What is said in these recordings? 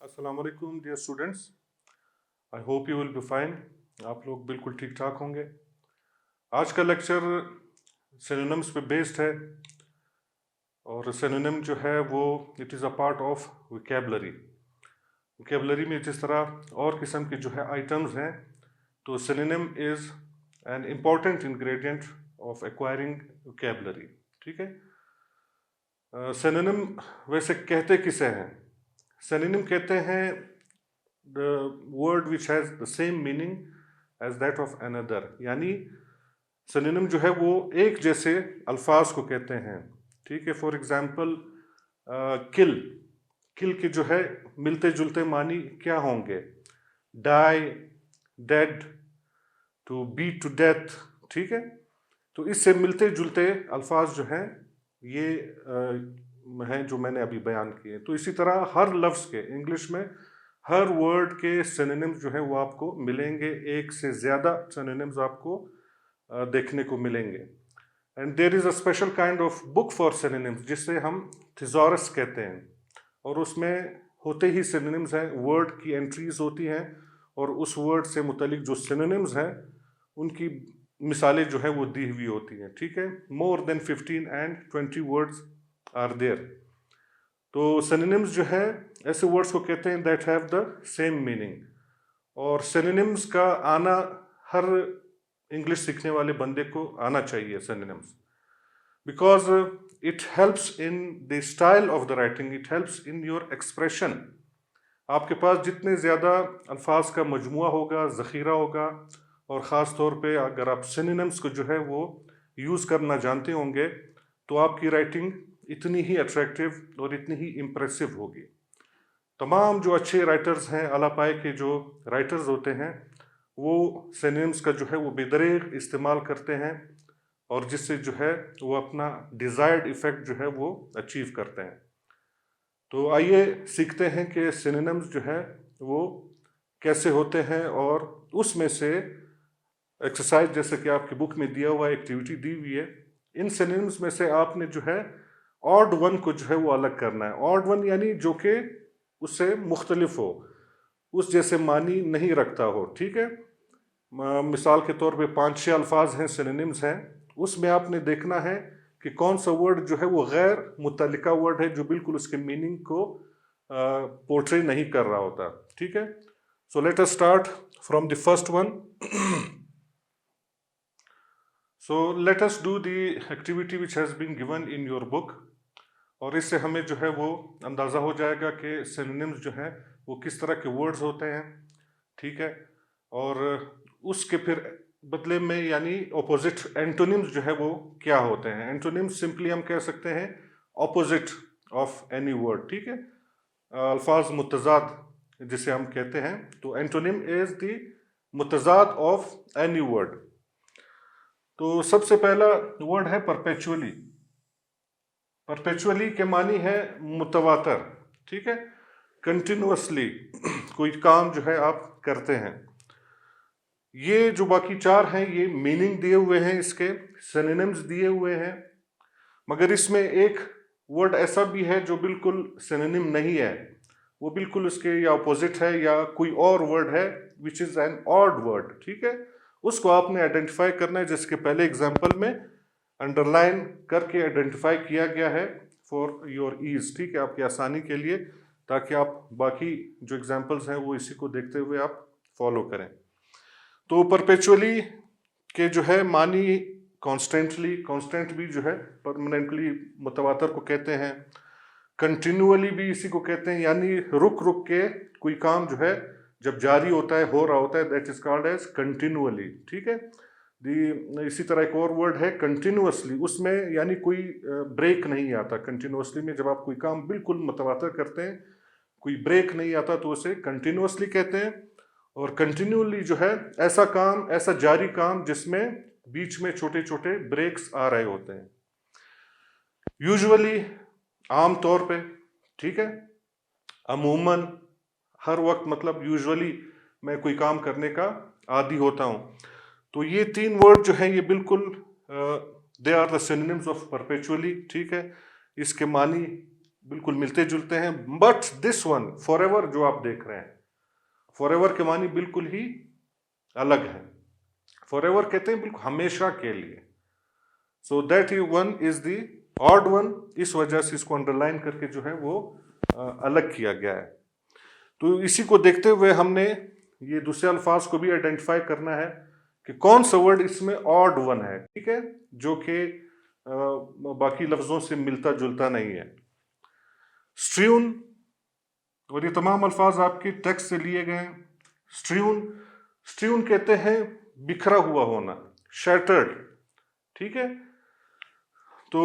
अस्सलाम वालेकुम dear students. I hope you will be fine. आप लोग बिल्कुल ठीक ठाक होंगे। आज का लेक्चर सिनोनिम्स पे बेस्ड है और सिनोनिम जो है वो it is a part of vocabulary. Vocabulary में जिस तरह और किस्म के जो है आइटम्स हैं, तो synonym is an important ingredient of acquiring vocabulary. ठीक है। सिनोनिम वैसे कहते किसे हैं? सिनोनिम कहते हैं the word which has the same meaning as that of another, यानी सिनोनिम जो है वो एक जैसे अल्फाज को कहते हैं। ठीक है। फॉर एग्जाम्पल किल, किल के जो है मिलते जुलते मानी क्या होंगे? Die, dead, to beat to death. ठीक है। तो इससे मिलते जुलते अल्फाज जो हैं ये हैं जो मैंने अभी बयान किए। तो इसी तरह हर लफ्ज़ के इंग्लिश में हर वर्ड के सिनोनिम्स जो है वो आपको मिलेंगे। एक से ज़्यादा सिनोनिम्स आपको देखने को मिलेंगे। And there is a special kind of book for synonyms जिसे हम थिसॉरस कहते हैं, और उसमें होते ही सिनोनिम्स हैं, वर्ड की एंट्रीज होती हैं और उस वर्ड से मुतलिक जो सिनोनिम्स हैं उनकी मिसालें जो है वो दी हुई होती हैं। ठीक है। More than 15 and 20 words are there. तो सिनोनिम्स जो है ऐसे वर्ड्स को कहते हैं that have the same meaning. और सिनोनिम्स का आना हर इंग्लिश सीखने वाले बंदे को आना चाहिए synonyms, because it helps in the style of the writing, it helps in your expression. आपके पास जितने ज़्यादा अल्फाज का मजमुआ होगा, ज़ख़ीरा होगा, और ख़ास तौर पे अगर आप सिनोनिम्स को जो है वो यूज़ करना जानते होंगे, तो आपकी राइटिंग इतनी ही अट्रैक्टिव और इतनी ही इम्प्रेसिव होगी। तमाम जो अच्छे राइटर्स हैं, आला पाए के जो राइटर्स होते हैं, वो सिनोनिम्स का जो है वो बेदरेग इस्तेमाल करते हैं, और जिससे जो है वो अपना डिज़ायर्ड इफ़ेक्ट जो है वो अचीव करते हैं। तो आइए सीखते हैं कि सिनोनिम्स जो है वो कैसे होते हैं, और उसमें से एक्सरसाइज जैसे कि आपकी बुक में दिया हुआ एक्टिविटी दी हुई है, इन सिनोनिम्स में से आपने जो है ऑड वन को जो है वो अलग करना है। ऑड वन यानी जो कि उससे मुख्तलिफ हो, उस जैसे मानी नहीं रखता हो। ठीक है। मिसाल के तौर पे 5-6 अल्फाज हैं, सिनोनिम्स हैं, उसमें आपने देखना है कि कौन सा वर्ड जो है वो गैर मुतल्लिका वर्ड है, जो बिल्कुल उसके मीनिंग को पोर्ट्रे नहीं कर रहा होता। ठीक है। So let us start from the first one. So let us do the activity which has been given in your book, और इससे हमें जो है वो अंदाज़ा हो जाएगा कि सिनोनिम्स जो हैं वो किस तरह के वर्ड्स होते हैं। ठीक है। और उसके फिर बदले में यानी ऑपोजिट एंटोनिम्स जो है वो क्या होते हैं। एंटोनिम्स सिंपली हम कह सकते हैं ऑपोजिट ऑफ एनी वर्ड। ठीक है। अल्फाज मुतजाद जिसे हम कहते हैं, तो एंटोनिम इज द मुतजाद ऑफ एनी वर्ड। तो सबसे पहला वर्ड है परपेचुअली। परपेचुअली के मानी है मुतवातर। ठीक है। कंटिन्यूअसली कोई काम जो है आप करते हैं। ये जो बाकी 4 हैं ये मीनिंग दिए हुए हैं, इसके सिनोनिम्स दिए हुए हैं, मगर इसमें एक वर्ड ऐसा भी है जो बिल्कुल सिनोनिम नहीं है, वो बिल्कुल उसके या अपोजिट है या कोई और वर्ड है which is an odd word. ठीक है। उसको आपने आइडेंटिफाई करना है, जिसके पहले एग्जाम्पल में अंडरलाइन करके आइडेंटिफाई किया गया है फॉर योर ईज। ठीक है, आपकी आसानी के लिए, ताकि आप बाकी जो एग्जाम्पल्स हैं वो इसी को देखते हुए आप फॉलो करें। तो परपेचुअली के जो है मानी कॉन्स्टेंटली, कॉन्स्टेंट भी जो है परमानेंटली मुतवातर को कहते हैं। कंटिन्यूअली भी इसी को कहते हैं, यानी रुक रुक के कोई काम जो है जब जारी होता है, हो रहा होता है, that is called as continually. ठीक है। इसी तरह एक और वर्ड है कंटिन्यूअसली, उसमें यानी कोई ब्रेक नहीं आता। कंटिन्यूअसली में जब आप कोई काम बिल्कुल मुतवातर करते हैं, कोई ब्रेक नहीं आता, तो उसे कंटिन्यूअसली कहते हैं। और कंटिन्यूअली जो है ऐसा काम, ऐसा जारी काम जिसमें बीच में छोटे छोटे ब्रेक्स आ रहे होते हैं। यूजुअली, आम तौर पे, ठीक है, अमूमन, हर वक्त, मतलब यूजुअली मैं कोई काम करने का आदी होता हूँ। तो ये 3 वर्ड जो हैं ये बिल्कुल they are the synonyms of perpetually. ठीक है। इसके मानी बिल्कुल मिलते जुलते हैं, बट दिस वन फॉरएवर जो आप देख रहे हैं, फॉरएवर के मानी बिल्कुल ही अलग है। फॉरएवर कहते हैं बिल्कुल हमेशा के लिए। So that one is the odd one, इस वजह से इसको अंडरलाइन करके जो है वो अलग किया गया है। तो इसी को देखते हुए हमने ये दूसरे अल्फाज को भी आइडेंटिफाई करना है कि कौन सा वर्ड इसमें ऑड वन है, ठीक है, जो कि बाकी लफ्जों से मिलता जुलता नहीं है। स्ट्रियून, और ये तमाम अल्फाज आपके टेक्स्ट से लिए गए हैं। स्ट्रियून, स्ट्रियून कहते हैं बिखरा हुआ होना, शैटर्ड, ठीक है। तो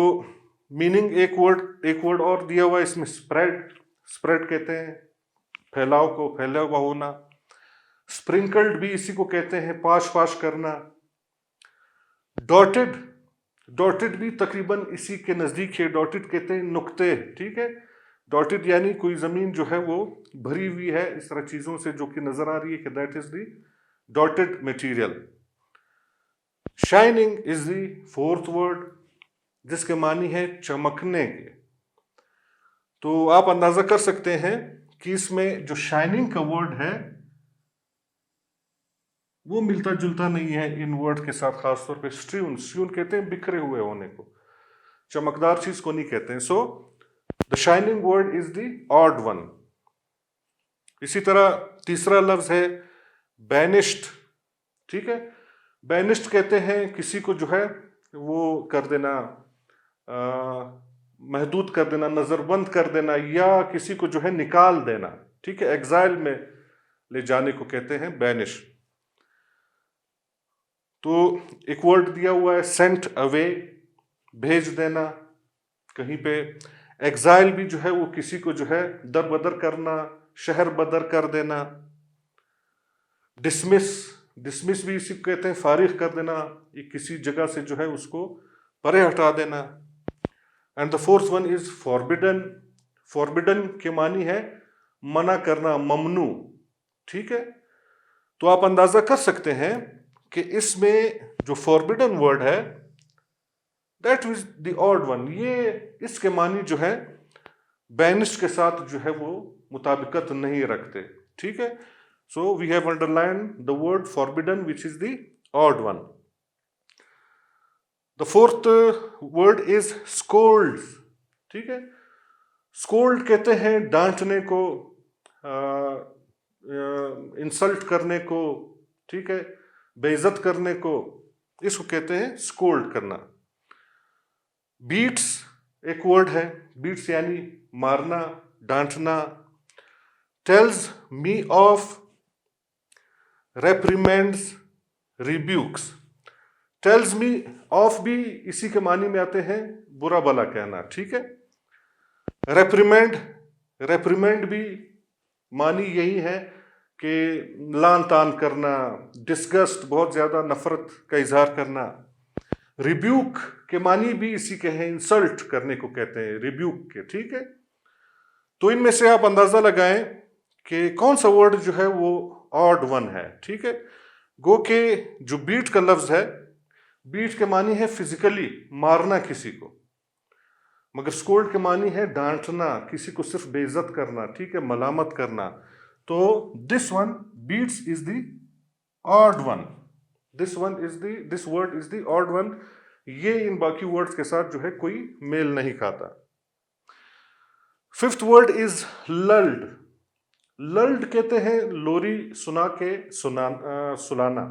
मीनिंग एक वर्ड और दिया हुआ है इसमें, स्प्रेड, स्प्रेड कहते हैं फैलाव को, फैला हुआ होना। स्प्रिंकल्ड भी इसी को कहते हैं, पाश पाश करना। डॉटेड, डॉटेड भी तकरीबन इसी के नजदीक है। डॉटेड कहते हैं नुक्ते, ठीक है। डॉटेड यानी कोई जमीन जो है वो भरी हुई है इस तरह चीजों से जो कि नजर आ रही है कि that is the dotted material. Shining is the fourth word, जिसके मानी है चमकने के। तो आप अंदाजा कर सकते हैं कि इसमें जो शाइनिंग का वर्ड है वो मिलता जुलता नहीं है इन वर्ड के साथ, खासतौर पे स्ट्रियून। स्ट्रियून कहते हैं बिखरे हुए होने को, चमकदार चीज को नहीं कहते हैं। So the shining word is the odd one. इसी तरह तीसरा लफ्ज है बैनिश्ड, ठीक है। बैनिश्ड कहते हैं किसी को जो है वो कर देना, महदूद कर देना, नजरबंद कर देना, या किसी को जो है निकाल देना, ठीक है, एग्जाइल में ले जाने को कहते हैं बैनिश। तो एक वर्ड दिया हुआ है सेंट अवे, भेज देना कहीं पे। एग्जाइल भी जो है वो किसी को जो है दर बदर करना, शहर बदर कर देना। डिसमिस, डिसमिस भी इसी को कहते हैं फारिग कर देना, किसी जगह से जो है उसको परे हटा देना। And the fourth one is forbidden. Forbidden के मानी है मना करना, ममनू, ठीक है। तो आप अंदाजा कर सकते हैं कि इसमें जो फॉरबिडन वर्ड है that is the odd one, ये इसके मानी जो है बैनिश्ड के साथ जो है वो मुताबिकत नहीं रखते, ठीक है। So we have underlined the word forbidden which is the odd one. The fourth word is scold, ठीक है। स्कोल्ड कहते हैं डांटने को, इंसल्ट करने को, ठीक है, बेइज्जत करने को, इसको कहते हैं स्कोल्ड करना। बीट्स एक वर्ड है, बीट्स यानी मारना, डांटना। Tells me off, reprimands, rebukes. Tells me off भी इसी के मानी में आते हैं बुरा भला कहना, ठीक है। रेप्रीमेंड, रेप्रीमेंड भी मानी यही है कि लान तान करना, डिस्गस्ट, बहुत ज्यादा नफरत का इजहार करना। रिब्यूक के मानी भी इसी के हैं, इंसल्ट करने को कहते हैं रिब्यूक के, ठीक है। तो इनमें से आप अंदाजा लगाएं कि कौन सा वर्ड जो है वो ऑड वन है, ठीक है। गो के जो बीट का लफ्ज है, बीट के मानी है फिजिकली मारना किसी को, मगर स्कोल्ड के मानी है डांटना, किसी को सिर्फ बेइज्जत करना, ठीक है, मलामत करना। तो this one beats is the odd one, this word is the odd one. ये इन बाकी वर्ड्स के साथ जो है कोई मेल नहीं खाता। Fifth word is lulled. Lulled कहते हैं लोरी सुना के सुलाना,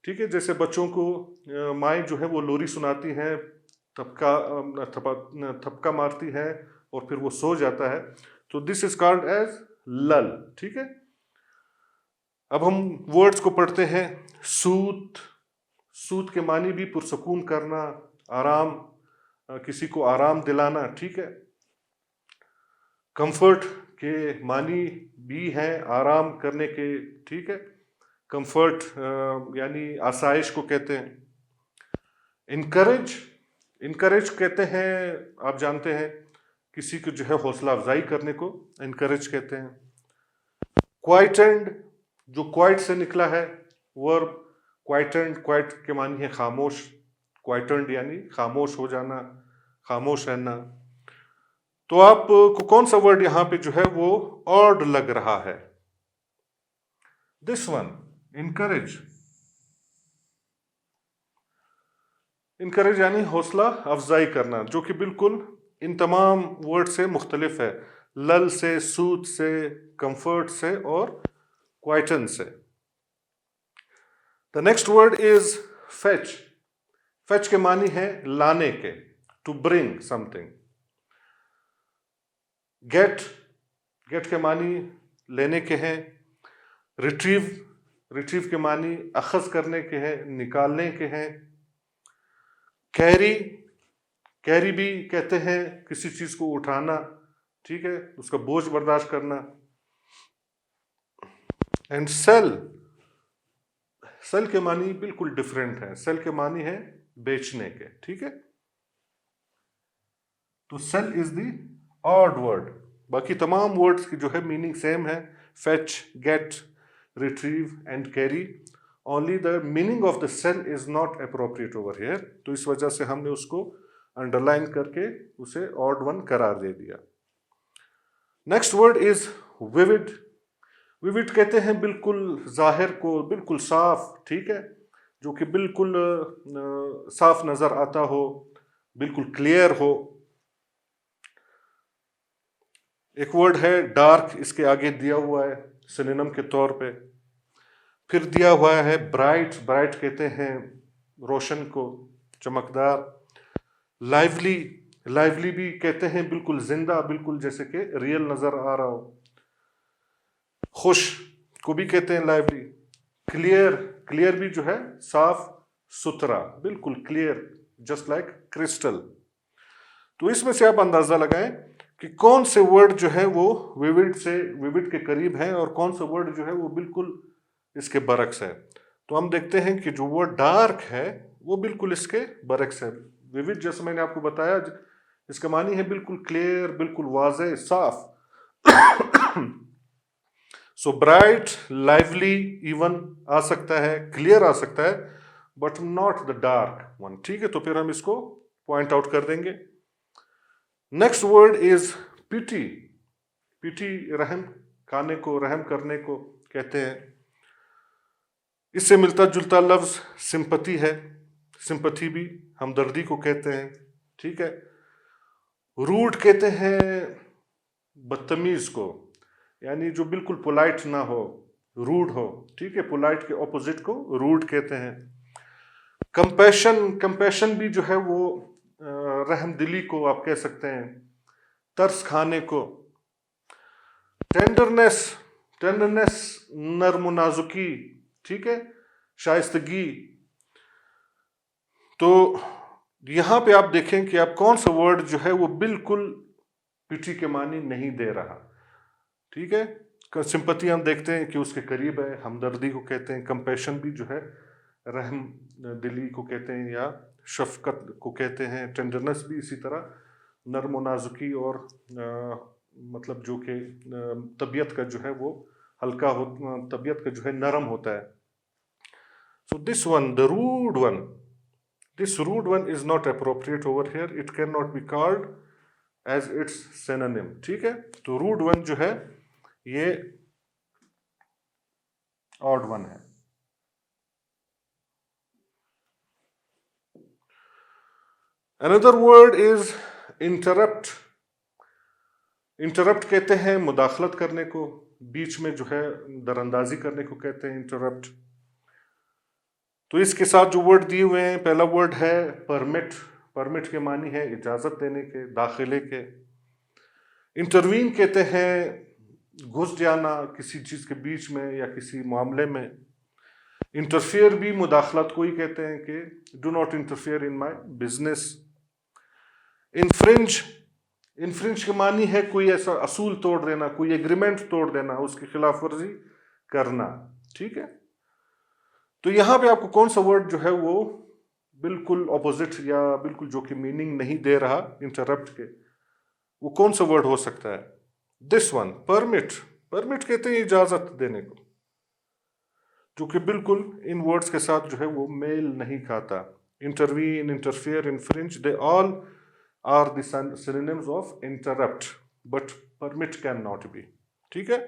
ठीक है। जैसे बच्चों को माएँ जो है वो लोरी सुनाती हैं, थपका मारती है और फिर वो सो जाता है, तो दिस इज कॉल्ड एज लल, ठीक है। अब हम वर्ड्स को पढ़ते हैं। सूत, सूत के मानी भी पुरसकून करना, आराम, किसी को आराम दिलाना, ठीक है। कंफर्ट के मानी भी हैं आराम करने के, ठीक है। कंफर्ट यानी आसाइश को कहते हैं। इनकरेज, इनकरेज कहते हैं, आप जानते हैं, किसी को जो है हौसला अफजाई करने को इनकरेज कहते हैं। क्वाइटेंड, जो क्वाइट से निकला है वर्ब, क्वाइटेंड, क्वाइट के मानी है खामोश, क्वाइटेंड यानी खामोश हो जाना, खामोश रहना। तो आपको कौन सा वर्ड यहां पे जो है वो ऑड लग रहा है? This one, encourage. इनकरेज यानी हौसला अफजाई करना, जो कि बिल्कुल इन तमाम वर्ड से मुख्तलिफ है। लल से, सूद से, कंफर्ट से और क्वाइटन से। The next word is fetch. Fetch के मानी है लाने के, to bring something. Get, get के मानी लेने के हैं। रिट्रीव, रिट्रीव के मानी अखज करने के हैं, निकालने के हैं। कैरी, कैरी भी कहते हैं किसी चीज को उठाना, ठीक है, उसका बोझ बर्दाश्त करना। एंड सेल, सेल के मानी बिल्कुल डिफरेंट है। सेल के मानी है बेचने के, ठीक है। तो sell is the odd word. बाकी तमाम वर्ड्स की जो है मीनिंग सेम है, fetch, get, retrieve and carry. Only the meaning of the sell is not appropriate over here, तो इस वजह से हमने उसको अंडरलाइन करके उसे ऑड वन करार दे दिया। Next word is vivid. Vivid कहते हैं बिल्कुल जाहिर को, बिल्कुल साफ, ठीक है, जो कि बिल्कुल साफ नजर आता हो, बिल्कुल क्लियर हो। एक वर्ड है डार्क, इसके आगे दिया हुआ है सिनोनिम के तौर पे। फिर दिया हुआ है ब्राइट। ब्राइट कहते हैं रोशन को, चमकदार। लाइवली, लाइवली भी कहते हैं बिल्कुल जिंदा, बिल्कुल जैसे कि रियल नजर आ रहा हो। खुश को भी कहते हैं लाइवली। क्लियर, क्लियर भी जो है साफ सुथरा, बिल्कुल क्लियर, जस्ट लाइक क्रिस्टल। तो इसमें से आप अंदाजा लगाएं कि कौन से वर्ड जो है वो विविड से, विविड के करीब है, और कौन सा वर्ड जो है वो बिल्कुल इसके बरक्स है। तो हम देखते हैं कि जो वर्ड डार्क है वो बिल्कुल इसके बरक्स है। विविड, जैसे मैंने आपको बताया, इसका मानी है बिल्कुल क्लियर, बिल्कुल वाज़े, साफ। सो ब्राइट, लाइवली इवन आ सकता है, क्लियर आ सकता है, but not the dark one, ठीक है। तो फिर हम इसको पॉइंट आउट कर देंगे। नेक्स्ट वर्ड इज पिटी। पिटी रहम खाने को, रहम करने को कहते हैं। इससे मिलता जुलता लफ्ज सिंपथी है। सिंपथी भी हमदर्दी को कहते हैं, ठीक है। रूड कहते हैं बदतमीज को, यानी जो बिल्कुल पोलाइट ना हो, रूड हो, ठीक है। पोलाइट के ऑपोजिट को रूड कहते हैं। कंपैशन, कंपैशन भी जो है वो रहम दिली को आप कह सकते हैं, तरस खाने को। टेंडरनेस, टेंडरनेस नर्म नाजुकी, ठीक है, शाइस्तगी। तो यहां पे आप देखें कि आप कौन सा वर्ड जो है वो बिल्कुल पिटी के मानी नहीं दे रहा, ठीक है। सिंपति हम देखते हैं कि उसके करीब है, हमदर्दी को कहते हैं। कंपैशन भी जो है रहम दिली को कहते हैं या शफकत को कहते हैं। टेंडरनेस भी इसी तरह नर्म नाजुकी और मतलब जो कि तबीयत का जो है वो हल्का हो, तबीयत का जो है नरम होता है। So this one, the rude one, this rude one is not appropriate over here, it can not be called as its synonym, ठीक है। तो रूड वन जो है ये ऑड वन है। Another word is interrupt. Interrupt कहते हैं मुदाखलत करने को, बीच में जो है दरअंदाजी करने को कहते हैं इंटरप्ट। तो इसके साथ जो वर्ड दिए हुए हैं, पहला वर्ड है परमिट। परमिट के मानी है इजाजत देने के, दाखिले के। इंटरवीन कहते हैं घुस जाना किसी चीज के बीच में या किसी मामले में। इंटरफियर भी मुदाखलत को ही कहते हैं कि do not interfere in my business. Infringe, infringe के मानी है कोई ऐसा असूल तोड़ देना, कोई एग्रीमेंट तोड़ देना, उसकी खिलाफ वर्जी करना, ठीक है। तो यहां पे आपको कौन सा वर्ड जो है वो बिल्कुल ऑपोजिट या बिल्कुल जो कि मीनिंग नहीं दे रहा इंटरप्ट के, वो कौन सा वर्ड हो सकता है? This one, permit. परमिट कहते हैं इजाजत देने को, जो कि बिल्कुल इन वर्ड्स के साथ जो है वो मेल नहीं खाता। Intervene, interfere, infringe, they all are the synonyms of interrupt, but permit can not be. ठीक है।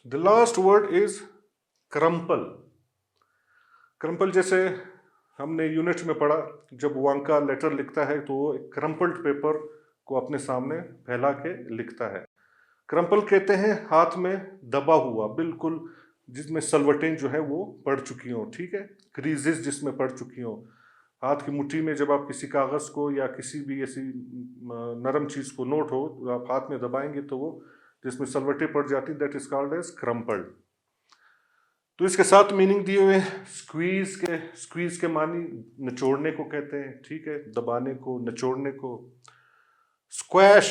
The last word is crumple. Crumple जैसे हमने यूनिट में पढ़ा, जब वांका लेटर लिखता है तो वो एक क्रम्पल्ड पेपर को अपने सामने फैला के लिखता है। क्रम्पल कहते हैं हाथ में दबा हुआ, बिल्कुल जिसमें सलवटें जो है वो पड़ चुकी हों। ठीक है, क्रीजेस जिसमें पड़ चुकी हों। हाथ की मुट्ठी में जब आप किसी कागज़ को या किसी भी ऐसी नरम चीज़ को, नोट हो, तो आप हाथ में दबाएंगे तो वो जिसमें सलवटें पड़ जाती, that is called as crumpled. तो इसके साथ मीनिंग दिए हुए स्क्वीज के मानी निचोड़ने को कहते हैं। ठीक है, दबाने को, निचोड़ने को। स्क्वैश,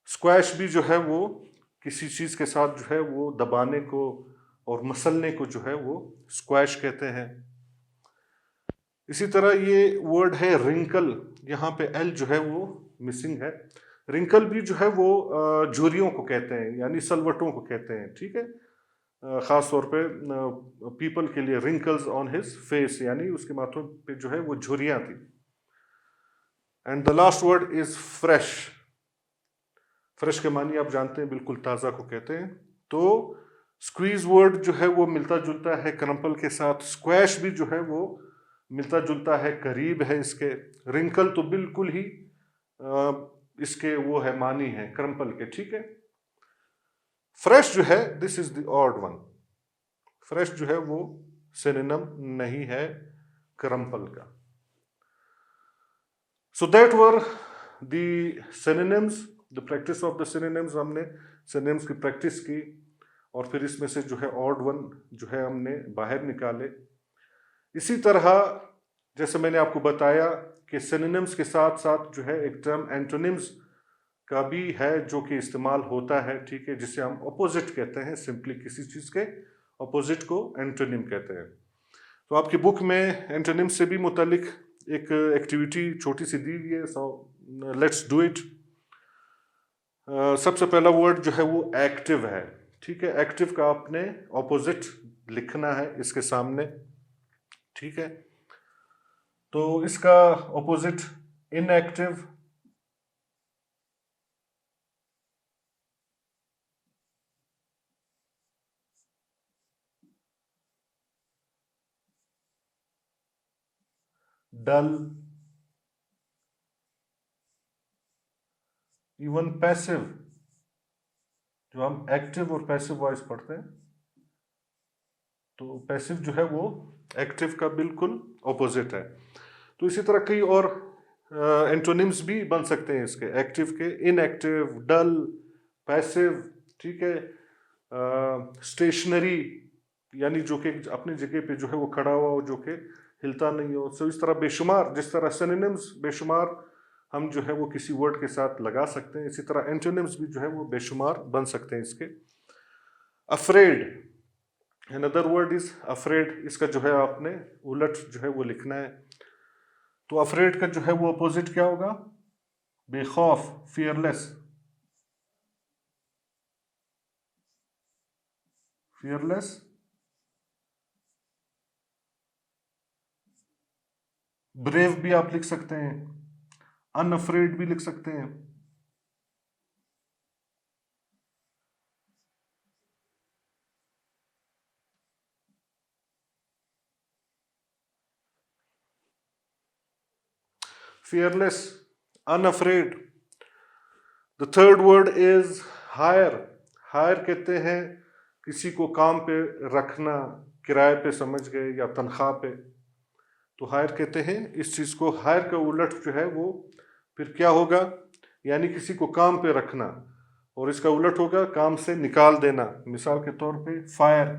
स्क्वैश भी जो है वो किसी चीज के साथ जो है वो दबाने को और मसलने को जो है वो स्क्वैश कहते हैं। इसी तरह ये वर्ड है रिंकल, यहाँ पे एल जो है वो मिसिंग है। रिंकल भी जो है वो झुर्रियों को कहते हैं, यानी सलवटों को कहते हैं। ठीक है, ख़ास तौर पे पीपल के लिए रिंकल्स ऑन हिज फेस, यानी उसके माथों पे जो है वो झुर्रियाँ थी। And the last word is fresh. Fresh के मानी आप जानते हैं, बिल्कुल ताज़ा को कहते हैं। तो स्क्वीज वर्ड जो है वो मिलता जुलता है क्रम्पल के साथ। स्क्वैश भी जो है वो मिलता जुलता है, करीब है इसके। रिंकल तो बिल्कुल ही इसके वो है, मानी है क्रम्पल के। ठीक है। फ्रेश जो है, this is the odd one. Fresh जो है वो सिनोनिम नहीं है क्रम्पल का। So that were the synonyms, the practice of the synonyms. हमने सिनोनिम्स की प्रैक्टिस की और फिर इसमें से जो है ऑड वन जो है हमने बाहर निकाले। इसी तरह जैसे मैंने आपको बताया कि सिनोनिम्स के साथ साथ जो है एक टर्म एंटोनिम्स का भी है जो कि इस्तेमाल होता है। ठीक है, जिसे हम अपोजिट कहते हैं। सिंपली किसी चीज़ के अपोजिट को एंटोनिम कहते हैं। तो आपकी बुक में एंटोनिम से भी मुतालिक एक एक्टिविटी छोटी सी दी हुई है, सो लेट्स डू इट। सबसे पहला वर्ड जो है वो एक्टिव है। ठीक है, एक्टिव का आपने ऑपोजिट लिखना है इसके सामने। ठीक है, तो इसका ऑपोजिट इनएक्टिव, डल, इवन पैसिव। जो हम एक्टिव और पैसिव वॉइस पढ़ते हैं, तो पैसिव जो है वो एक्टिव का बिल्कुल ऑपोजिट है। तो इसी तरह कई और एंटोनिम्स भी बन सकते हैं इसके, एक्टिव के। इनएक्टिव, डल, पैसिव। ठीक है, स्टेशनरी, यानी जो कि अपनी जगह पे जो है वो खड़ा हुआ हो, जो कि हिलता नहीं हो। सो इस तरह बेशुमार, जिस तरह सिनोनिम्स बेशुमार हम जो है वो किसी वर्ड के साथ लगा सकते हैं, इसी तरह एंटोनिम्स भी जो है वो बेशुमार बन सकते हैं इसके। Afraid, another word is afraid. इसका जो है आपने उलट जो है वो लिखना है। तो अफ्रेड का जो है वो अपोजिट क्या होगा? बेखौफ, फियरलेस। फियरलेस, ब्रेव भी आप लिख सकते हैं, अनअफ्रेड भी लिख सकते हैं। fearless, unafraid. The third word is hire. hire कहते हैं किसी को काम पे रखना, किराए पे समझ गए, या तनख्वाह पे। तो हायर कहते हैं इस चीज़ को। हायर का उलट जो है वो फिर क्या होगा? यानी किसी को काम पे रखना, और इसका उलट होगा काम से निकाल देना। मिसाल के तौर पे fire,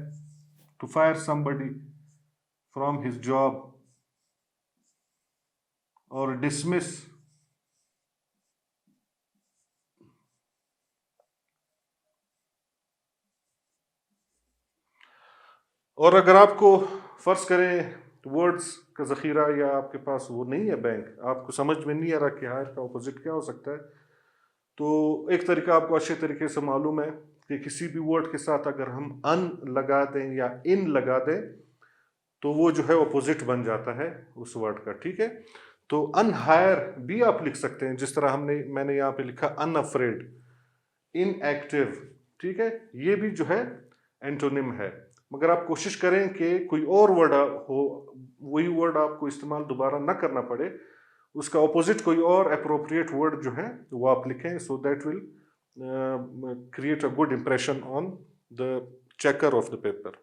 to fire somebody from his job, और डिसमिस। और अगर आपको फर्ज करें वर्ड्स का ज़ख़ीरा या आपके पास वो नहीं है बैंक, आपको समझ में नहीं आ रहा कि हायर का अपोजिट क्या हो सकता है, तो एक तरीका आपको अच्छे तरीके से मालूम है कि किसी भी वर्ड के साथ अगर हम अन लगा दें या इन लगा दें तो वो जो है अपोजिट बन जाता है उस वर्ड का, ठीक है। तो अनहायर भी आप लिख सकते हैं, जिस तरह मैंने यहाँ पे लिखा अनअफ्रेड, इनएक्टिव, ठीक है, ये भी जो है एंटोनिम है। मगर आप कोशिश करें कि कोई और वर्ड हो, वही वर्ड आपको इस्तेमाल दोबारा ना करना पड़े, उसका ऑपोजिट कोई और अप्रोप्रिएट वर्ड जो है वो आप लिखें, so that will create a good impression on the checker of the paper.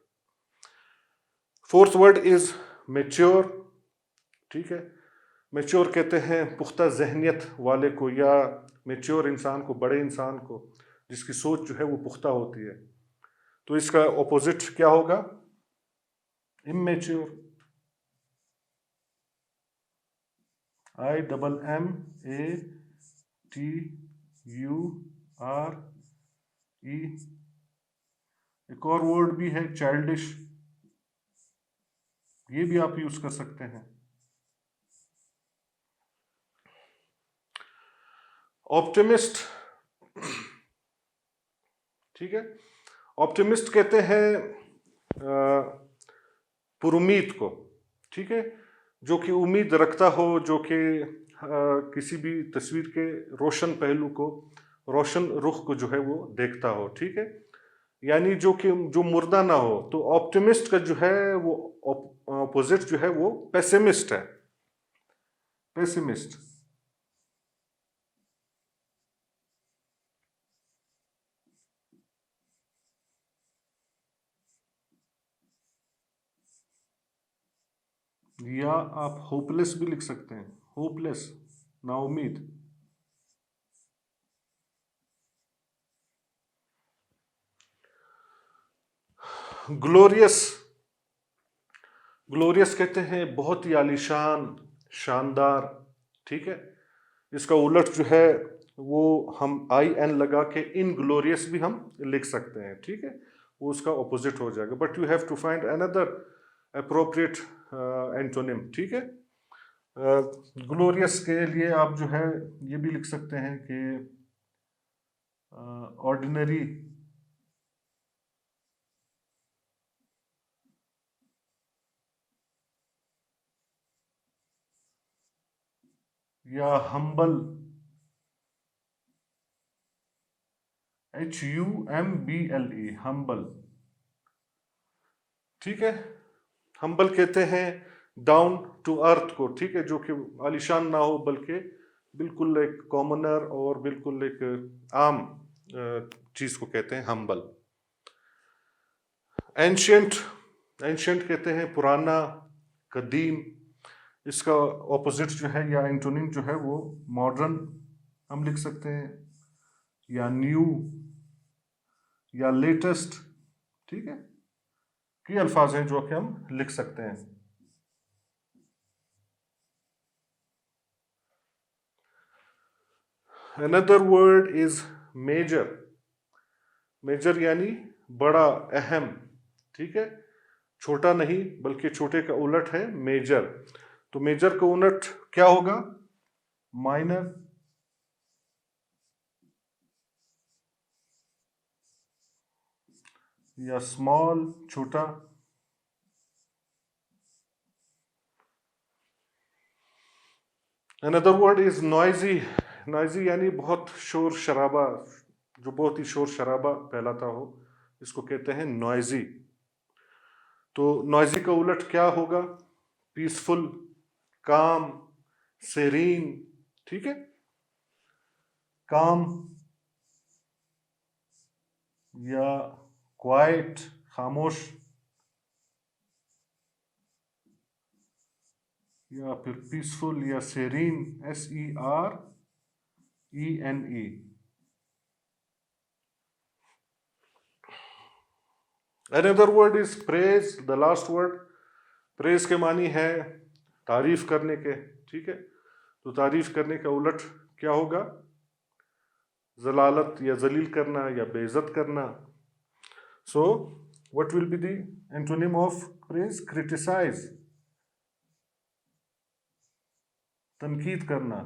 Fourth word is mature, ठीक है। मेच्योर कहते हैं पुख्ता जहनियत वाले को, या मेच्योर इंसान को, बड़े इंसान को, जिसकी सोच जो है वो पुख्ता होती है। तो इसका ऑपोजिट क्या होगा? Immature, IMMATURE। एक और वर्ड भी है चाइल्डिश, ये भी आप यूज कर सकते हैं। ऑप्टिमिस्ट, ठीक है। ऑप्टिमिस्ट कहते हैं पुरुमीद को, ठीक है, जो कि उम्मीद रखता हो, जो कि किसी भी तस्वीर के रोशन पहलू को, रोशन रुख को जो है वो देखता हो, ठीक है, यानी जो मुर्दा ना हो। तो ऑप्टिमिस्ट का जो है वो ऑपोजिट जो है वो पेसिमिस्ट है, पेसिमिस्ट। या आप होपलेस भी लिख सकते हैं, होपलेस, नाउम्मीद। ग्लोरियस, ग्लोरियस कहते हैं बहुत ही आलीशान, शानदार, ठीक है। इसका उलट जो है वो हम IN लगा के इनग्लोरियस भी हम लिख सकते हैं, ठीक है, वो उसका ऑपोजिट हो जाएगा। But you have to find another appropriate antonym, ठीक है। ग्लोरियस के लिए आप जो है ये भी लिख सकते हैं कि ऑर्डिनरी, या हम्बल, HUMBLE, हम्बल, ठीक है। हम्बल कहते हैं डाउन टू अर्थ को, ठीक है, जो कि आलिशान ना हो बल्कि बिल्कुल एक कॉमनर और बिल्कुल एक आम चीज को कहते हैं हम्बल। एंशियंट, एंशियंट कहते हैं पुराना, कदीम। इसका ऑपोजिट जो है या एंटोनिम जो है वो मॉडर्न हम लिख सकते हैं, या न्यू, या लेटेस्ट, ठीक है। कई अल्फाज हैं जो कि हम लिख सकते हैं। Another word is major, major यानी बड़ा, अहम, ठीक है, छोटा नहीं बल्कि छोटे का उलट है मेजर। तो मेजर का उलट क्या होगा? माइनर, या स्मॉल, छोटा। Another word is noisy, noisy यानी बहुत शोर शराबा, जो बहुत ही शोर शराबा फैलाता हो, इसको कहते हैं नॉइजी। तो नॉइजी का उलट क्या होगा? पीसफुल, काम, सेरीन, ठीक है, काम, या क्वाइट, खामोश, या फिर पीसफुल या serine, SERENE। Another word is praise, the last word। Praise के मानी है तारीफ करने के, ठीक है। तो तारीफ करने का उलट क्या होगा? जलालत या जलील करना या बेइज्जत करना। So what will be the antonym of praise? Criticise, तनकीद करना,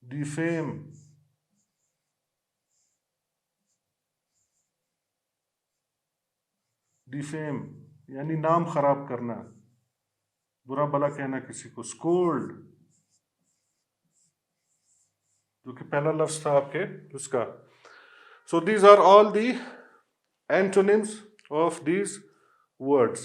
डिफेम, डिफेम यानी नाम खराब करना, बुरा भला कहना किसी को, स्कोल्ड जो कि पहला लफ्ज था आपके उसका. So these are all the antonyms of these words.